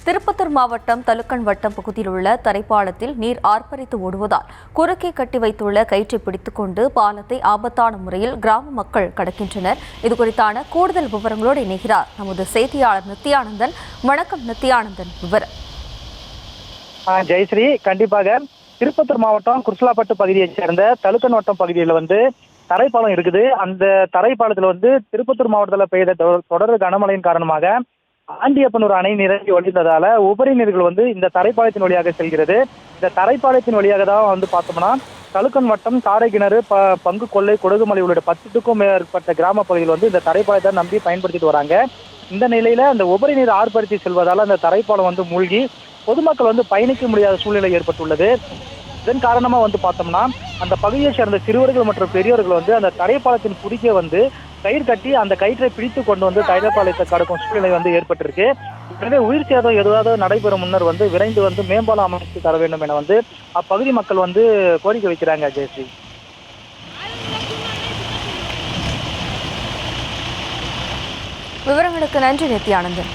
திருப்பத்தூர் மாவட்டம் தலுக்கன் வட்டம் பகுதியில் உள்ள தரைப்பாலத்தில் நீர் ஆர்ப்பரித்து ஓடுவதால் குறுக்கே கட்டி வைத்துள்ள கயிற்றை பிடித்துக் கொண்டு பாலத்தை ஆபத்தான முறையில் கிராம மக்கள் கடக்கின்றனர். இதுகுறித்தான கூடுதல் விவரங்களோடு இணைகிறார் நமது செய்தியாளர் நித்யானந்தன். வணக்கம் நித்யானந்தன், விவரம். ஜெயஸ்ரீ, கண்டிப்பாக திருப்பத்தூர் மாவட்டம் குருசலாப்பட்டு பகுதியைச் சேர்ந்த தலுக்கன் வட்டம் பகுதியில் தரைப்பாலம் இருக்குது. அந்த தரைப்பாலத்தில் திருப்பத்தூர் மாவட்டத்தில் பெய்த தொடர் கனமழையின் காரணமாக ஆண்டியப்பனூர் அணை நிரம்பி வழிந்ததால உபரி நீர்கள் இந்த தரைப்பாலத்தின் வழியாக செல்கிறது. இந்த தரைப்பாலத்தின் வழியாக தான் பார்த்தோம்னா தலுக்கன் வட்டம், காரைக்கிணறு, பங்கு கொள்ளை, கொடுகுமலை உள்ளிட்ட 10க்கும் மேற்பட்ட கிராம பகுதியில் இந்த தரைப்பாலத்தை நம்பி பயன்படுத்திட்டு வராங்க. இந்த நிலையில அந்த உபரி நீர் ஆர்ப்பரித்து செல்வதால் அந்த தரைப்பாலம் மூழ்கி பொதுமக்கள் பயணிக்க முடியாத சூழ்நிலை ஏற்பட்டுள்ளது. இதன் காரணமா பார்த்தோம்னா அந்த பகுதியை சேர்ந்த சிறுவர்கள் மற்றும் பெரியவர்கள் அந்த தரைப்பாலத்தின் குறுக்கே கயிறு கட்டி அந்த கயிற்றை பிடித்து கொண்டு தரைப்பாலத்தை கடக்கும் சூழ்நிலை ஏற்பட்டிருக்கு. எனவே உயிர் சேதம் எதுவாவது நடைபெறும் முன்னர் விரைந்து மேம்பாலம் அமைத்து தர வேண்டும் என அப்பகுதி மக்கள் கோரிக்கை வைக்கிறாங்க. ஜெயஸ்ரீ, விவரங்களுக்கு நன்றி நித்யானந்தன்.